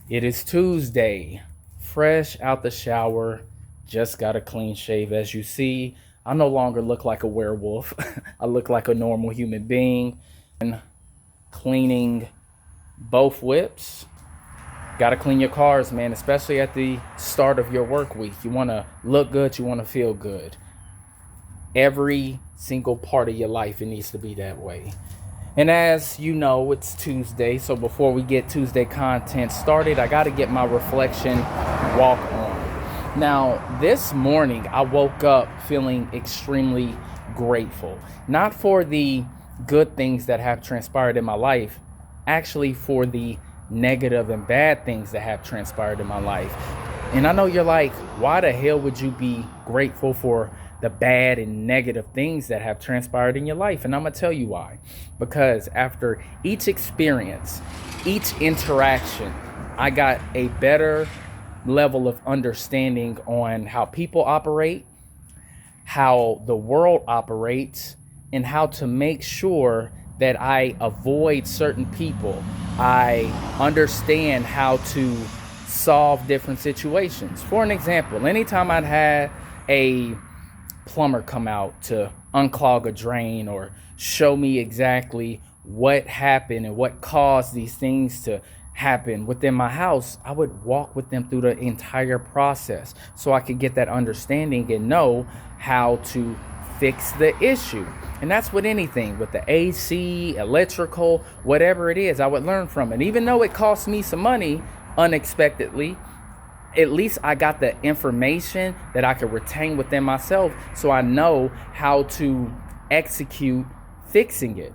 It is Tuesday, fresh out the shower, just got a clean shave. As you see, I no longer look like a werewolf. I look like a normal human being. Cleaning both whips. Got to clean your cars, man, especially at the start of your work week. You want to look good, you want to feel good. Every single part of your life, it needs to be that way. And as you know, it's Tuesday, so before we get Tuesday content started, I got to get my reflection walk on. Now, this morning, I woke up feeling extremely grateful. Not for the good things that have transpired in my life, actually for the negative and bad things that have transpired in my life. And I know you're like, why the hell would you be grateful for the bad and negative things that have transpired in your life? And I'm gonna tell you why. Because after each experience, each interaction, I got a better level of understanding on how people operate, how the world operates, and how to make sure that I avoid certain people. I understand how to solve different situations. For an example, anytime I'd had a plumber come out to unclog a drain or show me exactly what happened and what caused these things to happen within my house, I would walk with them through the entire process so I could get that understanding and know how to fix the issue. And that's with anything, with the AC, electrical, whatever it is, I would learn from it. Even though it cost me some money unexpectedly, at least I got the information that I could retain within myself so I know how to execute fixing it.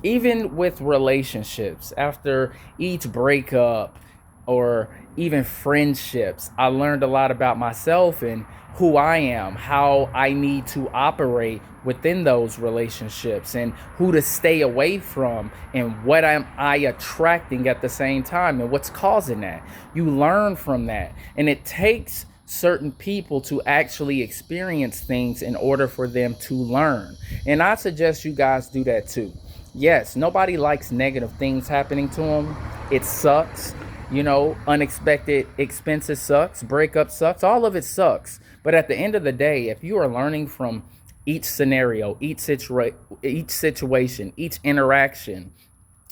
Even with relationships, after each breakup or even friendships, I learned a lot about myself and who I am, how I need to operate within those relationships, and who to stay away from, and what am I attracting at the same time, and what's causing that. You learn from that, and it takes certain people to actually experience things in order for them to learn. And I suggest you guys do that too. Yes, nobody likes negative things happening to them. It sucks. Unexpected expenses sucks, breakup sucks, all of it sucks. But at the end of the day, if you are learning from each scenario, each situation, each interaction,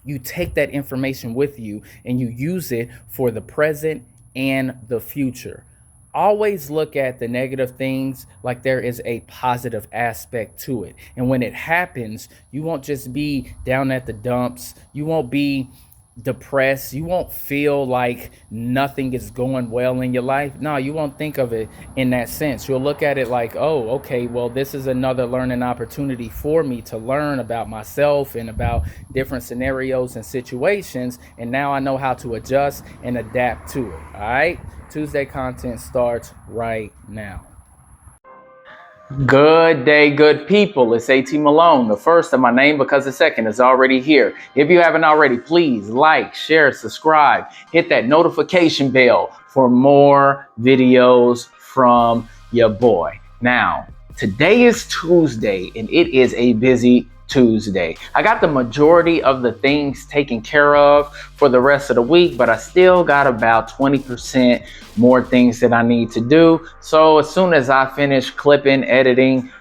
you take that information with you and you use it for the present and the future. Always look at the negative things like there is a positive aspect to it. And when it happens, you won't just be down at the dumps. You won't be depressed. You won't feel like nothing is going well in your life. No, you won't think of it in that sense. You'll look at it like, oh, okay, well, this is another learning opportunity for me to learn about myself and about different scenarios and situations. And now I know how to adjust and adapt to it. All right. Tuesday content starts right now. Good day, good people. It's AT Malone, the first of my name because the second is already here. If you haven't already, please like, share, subscribe, hit that notification bell for more videos from your boy. Now, today is Tuesday and it is a busy Tuesday. I got the majority of the things taken care of for the rest of the week, but I still got about 20% more things that I need to do. So as soon as I finish clipping, editing,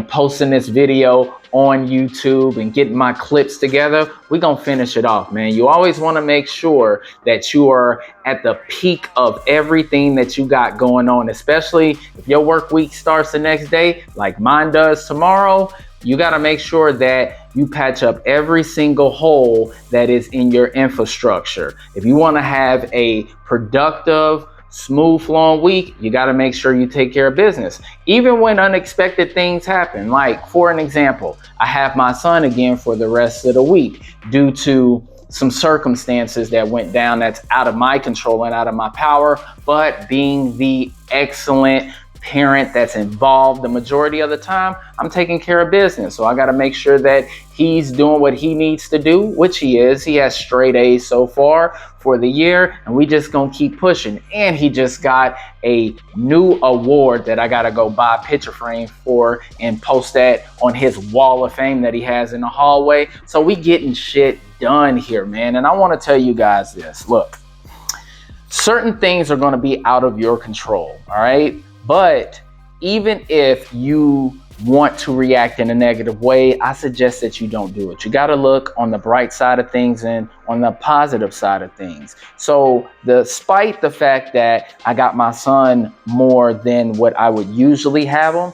posting this video on YouTube and getting my clips together, we're gonna finish it off, man. You always want to make sure that you are at the peak of everything that you got going on, especially if your work week starts the next day like mine does tomorrow. You got to make sure that you patch up every single hole that is in your infrastructure. If you want to have a productive, smooth flowing week, you got to make sure you take care of business. Even when unexpected things happen, like for an example, I have my son again for the rest of the week due to some circumstances that went down that's out of my control and out of my power, but being the excellent parent that's involved the majority of the time, I'm taking care of business. So I got to make sure that he's doing what he needs to do, which he is. He has straight A's so far for the year, and we just gonna keep pushing. And he just got a new award that I gotta go buy a picture frame for and post that on his wall of fame that he has in the hallway. So we getting shit done here, man. And I want to tell you guys this. Look, certain things are going to be out of your control. All right. But even if you want to react in a negative way, I suggest that you don't do it. You got to look on the bright side of things and on the positive side of things. So despite the fact that I got my son more than what I would usually have him,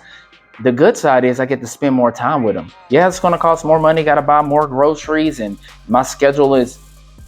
the good side is I get to spend more time with him. Yeah, it's going to cost more money. Got to buy more groceries, and my schedule is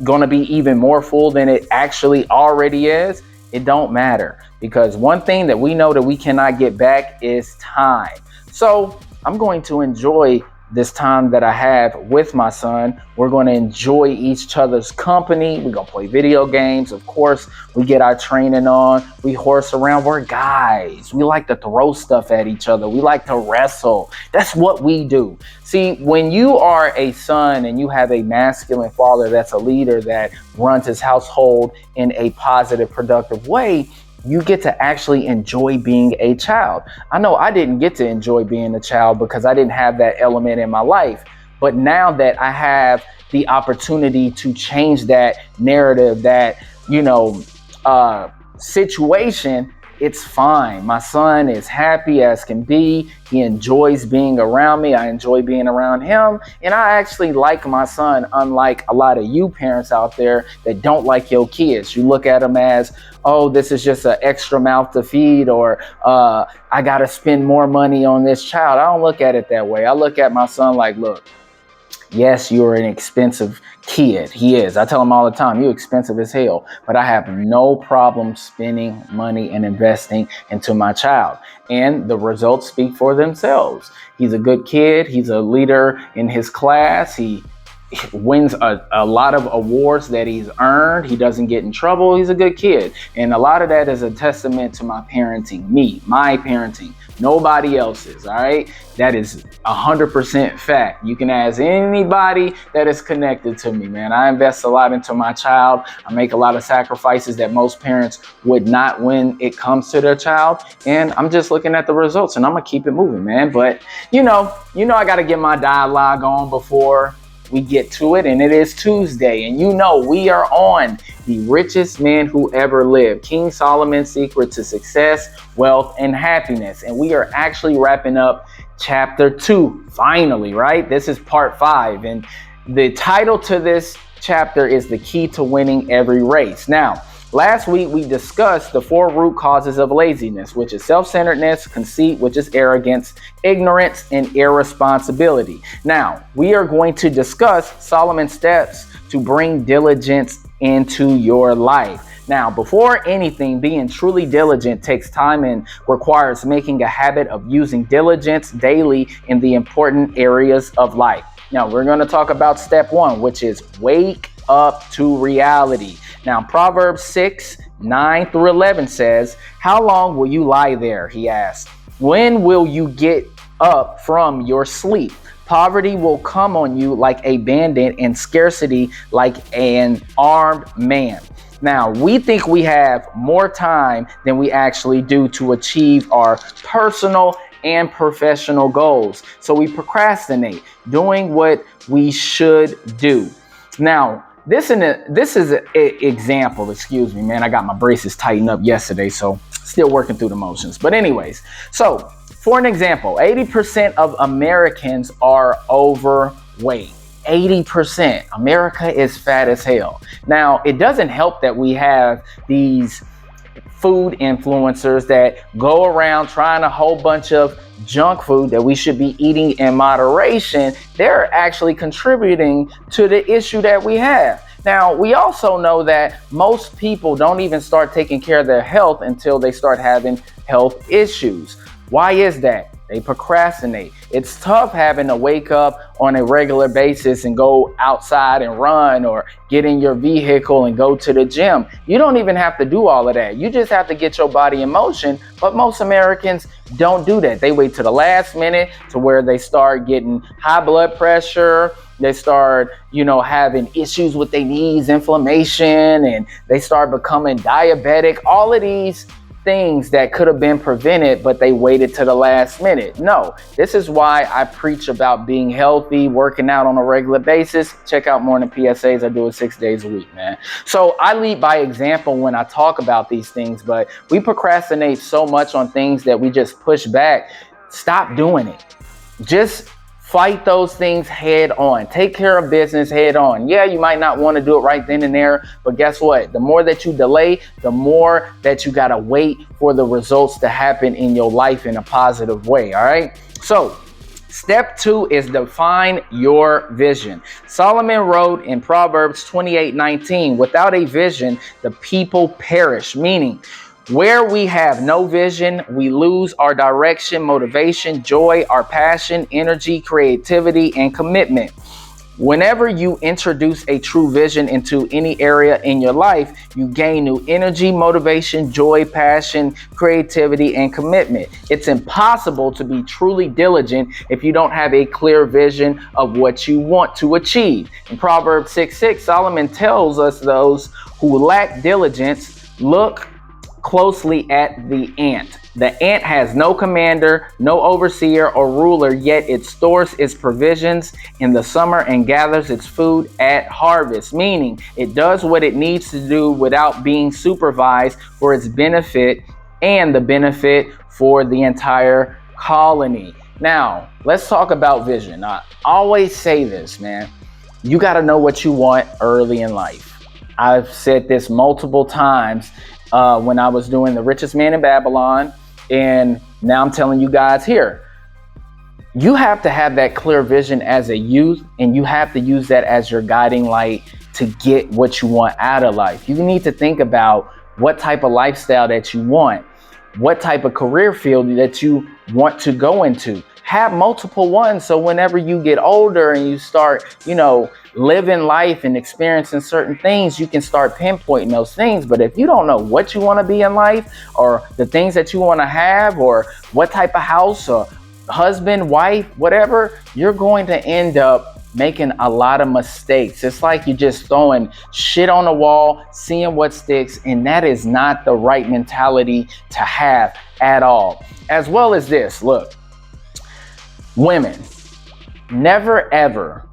going to be even more full than it actually already is. It don't matter, because one thing that we know that we cannot get back is time. So I'm going to enjoy this time that I have with my son. We're going to enjoy each other's company. We're going to play video games. Of course, we get our training on. We horse around. We're guys. We like to throw stuff at each other. We like to wrestle. That's what we do. See, when you are a son and you have a masculine father that's a leader that runs his household in a positive, productive way, you get to actually enjoy being a child. I know I didn't get to enjoy being a child because I didn't have that element in my life. But now that I have the opportunity to change that narrative, that, situation, it's fine. My son is happy as can be. He enjoys being around me. I enjoy being around him. And I actually like my son, unlike a lot of you parents out there that don't like your kids. You look at them as, oh, this is just an extra mouth to feed, or I got to spend more money on this child. I don't look at it that way. I look at my son like, look, yes, you're an expensive kid. He is. I tell him all the time, you're expensive as hell, but I have no problem spending money and investing into my child. And the results speak for themselves. He's a good kid. He's a leader in his class. He wins a lot of awards that he's earned. He doesn't get in trouble. He's a good kid. And a lot of that is a testament to my parenting, my parenting, nobody else's. All right. That is 100% fact. You can ask anybody that is connected to me, man. I invest a lot into my child. I make a lot of sacrifices that most parents would not when it comes to their child. And I'm just looking at the results, and I'm going to keep it moving, man. But, I got to get my dialogue on before we get to it, and it is Tuesday, and we are on The Richest Man Who Ever Lived, King Solomon's Secret to Success, Wealth, and Happiness. And we are actually wrapping up chapter 2, finally, right? This is part 5, and the title to this chapter is The Key to Winning Every Race. Now, last week, we discussed the 4 root causes of laziness, which is self-centeredness, conceit, which is arrogance, ignorance, and irresponsibility. Now, we are going to discuss Solomon's steps to bring diligence into your life. Now, before anything, being truly diligent takes time and requires making a habit of using diligence daily in the important areas of life. Now, we're going to talk about step 1, which is wake up to reality. Now, Proverbs 6:9-11 says, "How long will you lie there?" he asked. "When will you get up from your sleep? Poverty will come on you like a bandit, and scarcity like an armed man." Now, we think we have more time than we actually do to achieve our personal and professional goals. So we procrastinate doing what we should do. Now, this is an example. Excuse me, man. I got my braces tightened up yesterday, so still working through the motions. But anyways, so for an example, 80% of Americans are overweight. 80%. America is fat as hell. Now, it doesn't help that we have these food influencers that go around trying a whole bunch of junk food that we should be eating in moderation. They're actually contributing to the issue that we have. Now, we also know that most people don't even start taking care of their health until they start having health issues. Why is that? They procrastinate. It's tough having to wake up on a regular basis and go outside and run, or get in your vehicle and go to the gym. You don't even have to do all of that. You just have to get your body in motion. But most Americans don't do that. They wait to the last minute to where they start getting high blood pressure. They start, having issues with their knees, inflammation, and they start becoming diabetic. All of these things that could have been prevented, but they waited to the last minute. No, this is why I preach about being healthy, working out on a regular basis. Check out Morning PSAs. I do it 6 days a week, man. So I lead by example when I talk about these things, but we procrastinate so much on things that we just push back. Stop doing it. Just fight those things head on. Take care of business head on. Yeah, you might not want to do it right then and there, but guess what? The more that you delay, the more that you got to wait for the results to happen in your life in a positive way. All right. So step 2 is define your vision. Solomon wrote in Proverbs 28:19, without a vision, the people perish, meaning where we have no vision, we lose our direction, motivation, joy, our passion, energy, creativity, and commitment. Whenever you introduce a true vision into any area in your life, you gain new energy, motivation, joy, passion, creativity, and commitment. It's impossible to be truly diligent if you don't have a clear vision of what you want to achieve. In Proverbs 6:6, Solomon tells us those who lack diligence look closely at the ant. The ant has no commander, no overseer or ruler, yet it stores its provisions in the summer and gathers its food at harvest, meaning it does what it needs to do without being supervised for its benefit and the benefit for the entire colony. Now, let's talk about vision. I always say this, man. You got to know what you want early in life. I've said this multiple times when I was doing the Richest Man in Babylon, and now I'm telling you guys here. You have to have that clear vision as a youth, and you have to use that as your guiding light to get what you want out of life. You need to think about what type of lifestyle that you want, what type of career field that you want to go into. Have multiple ones, so whenever you get older and you start, living life and experiencing certain things, you can start pinpointing those things. But if you don't know what you want to be in life, or the things that you want to have, or what type of house or husband, wife, whatever, you're going to end up making a lot of mistakes. It's like you're just throwing shit on the wall, seeing what sticks, and that is not the right mentality to have at all. As well as this, look, women, never ever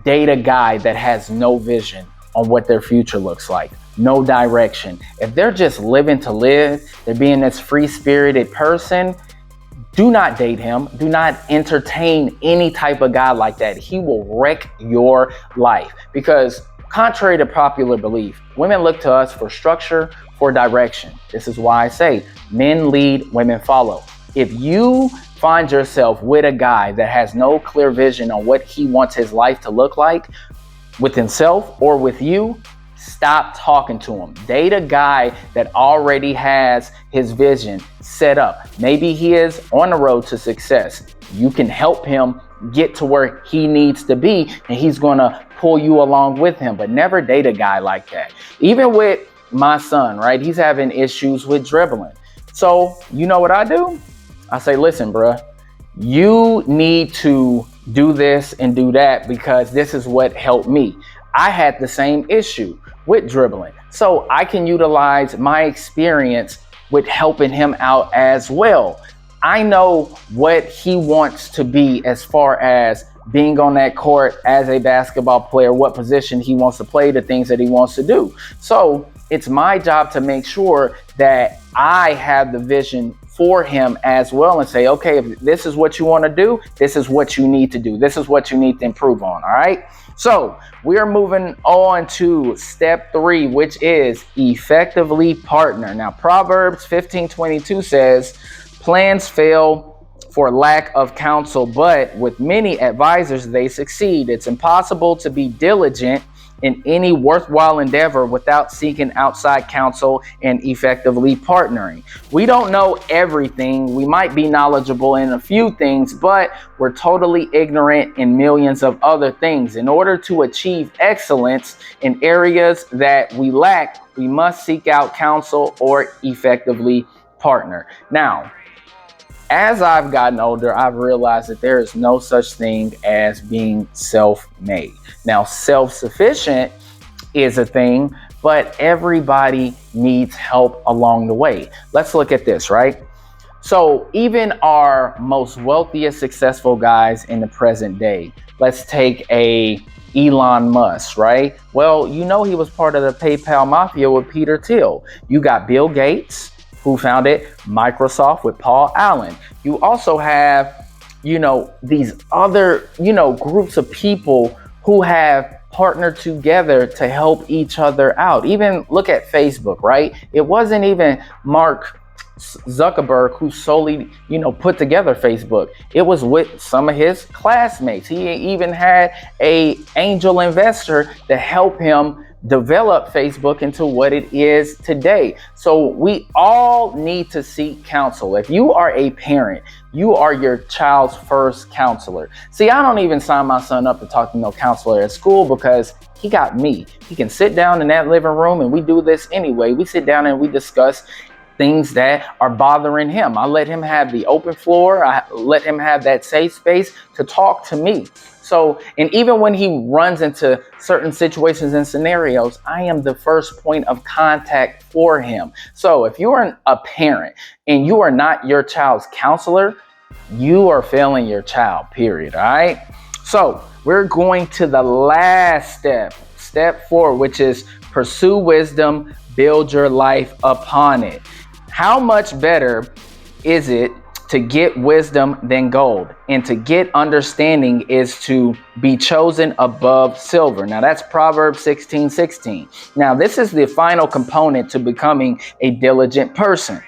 date a guy that has no vision on what their future looks like, no direction. If they're just living to live, they're being this free-spirited person, do not date him. Do not entertain any type of guy like that. He will wreck your life, because contrary to popular belief, women look to us for structure, for direction. This is why I say men lead, women follow. If you find yourself with a guy that has no clear vision on what he wants his life to look like with himself or with you, stop talking to him. Date a guy that already has his vision set up. Maybe he is on the road to success. You can help him get to where he needs to be, and he's going to pull you along with him. But never date a guy like that. Even with my son, right? He's having issues with dribbling. So you know what I do? I say, listen, bruh, you need to do this and do that, because this is what helped me. I had the same issue with dribbling, so I can utilize my experience with helping him out as well. I know what he wants to be as far as being on that court as a basketball player, what position he wants to play, the things that he wants to do. So it's my job to make sure that I have the vision for him as well, and say, okay, if this is what you want to do, this is what you need to do. This is what you need to improve on. All right. So we are moving on to step 3, which is effectively partner. Now, Proverbs 15:22 says, plans fail for lack of counsel, but with many advisors, they succeed. It's impossible to be diligent in any worthwhile endeavor without seeking outside counsel and effectively partnering. We don't know everything. We might be knowledgeable in a few things, but we're totally ignorant in millions of other things. In order to achieve excellence in areas that we lack, we must seek out counsel or effectively partner. Now, as I've gotten older, I've realized that there is no such thing as being self-made. Now, self-sufficient is a thing, but everybody needs help along the way. Let's look at this, right? So even our most wealthiest, successful guys in the present day, let's take a Elon Musk, right? Well, you know, he was part of the PayPal mafia with Peter Thiel. You got Bill Gates, who founded Microsoft with Paul Allen. You also have, you know, these other, you know, groups of people who have partnered together to help each other out. Even look at Facebook, right? It wasn't even Mark Zuckerberg who solely, you know, put together Facebook. It was with some of his classmates. He even had a angel investor to help him develop Facebook into what it is today. So we all need to seek counsel. If you are a parent, you are your child's first counselor. See, I don't even sign my son up to talk to no counselor at school because he got me. He can sit down in that living room, and we do this anyway. We sit down and we discuss things that are bothering him. I let him have the open floor. I let him have that safe space to talk to me. So, and even when he runs into certain situations and scenarios, I am the first point of contact for him. So if you are a parent and you are not your child's counselor, you are failing your child, period. All right. So we're going to the last step 4, which is pursue wisdom, build your life upon it. How much better is it to get wisdom than gold? And to get understanding is to be chosen above silver. Now that's Proverbs 16:16. Now this is the final component to becoming a diligent person.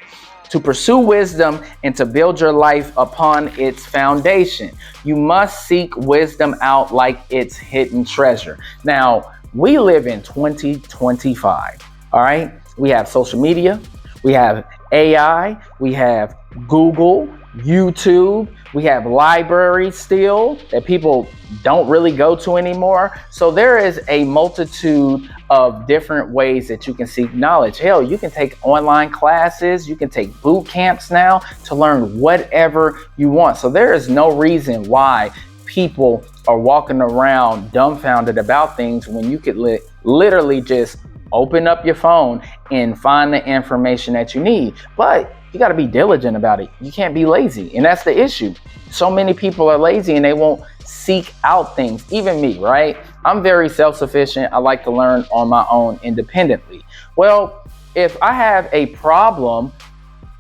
To pursue wisdom and to build your life upon its foundation, you must seek wisdom out like it's hidden treasure. Now, we live in 2025, all right? We have social media, we have AI, we have Google, YouTube, we have libraries still that people don't really go to anymore. So there is a multitude of different ways that you can seek knowledge. Hell, you can take online classes, you can take boot camps now to learn whatever you want. So there is no reason why people are walking around dumbfounded about things when you could literally just open up your phone and find the information that you need. But you got to be diligent about it. You can't be lazy. And that's the issue. So many people are lazy and they won't seek out things. Even me, right? I'm very self-sufficient. I like to learn on my own independently. Well, if I have a problem,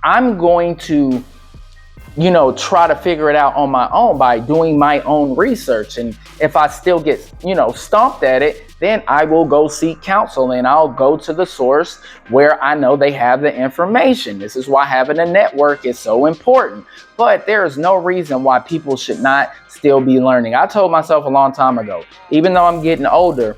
I'm going to, you know, try to figure it out on my own by doing my own research. And if I still get, you know, stumped at it, then I will go seek counsel and I'll go to the source where I know they have the information. This is why having a network is so important. But there is no reason why people should not still be learning. I told myself a long time ago, even though I'm getting older,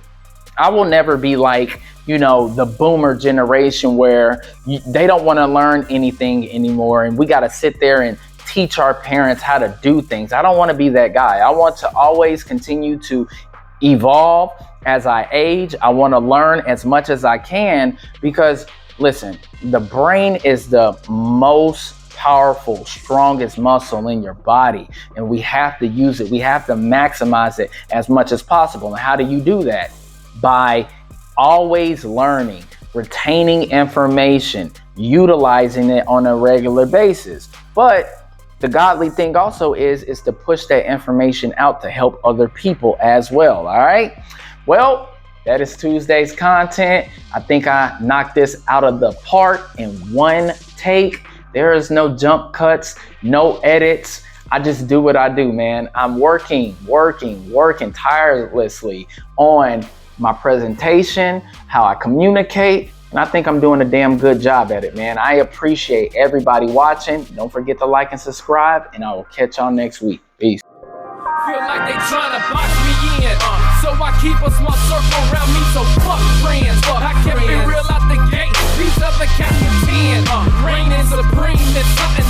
I will never be like, you know, the boomer generation where they don't want to learn anything anymore. And we got to sit there and teach our parents how to do things. I don't want to be that guy. I want to always continue to evolve as I age. I want to learn as much as I can because, listen, the brain is the most powerful, strongest muscle in your body, and we have to use it. We have to maximize it as much as possible. And how do you do that? By always learning, retaining information, utilizing it on a regular basis. But the godly thing also is to push that information out to help other people as well. All right. Well, that is Tuesday's content. I think I knocked this out of the park in one take. There is no jump cuts, no edits. I just do what I do, man. I'm working tirelessly on my presentation, how I communicate. And I think I'm doing a damn good job at it, man. I appreciate everybody watching. Don't forget to like and subscribe, and I will catch y'all next week. Peace. Feel like they tryna box me in, so I keep a small circle around me. So fuck friends, I kept it real out the gate. These other cats pretend, reigning supreme is something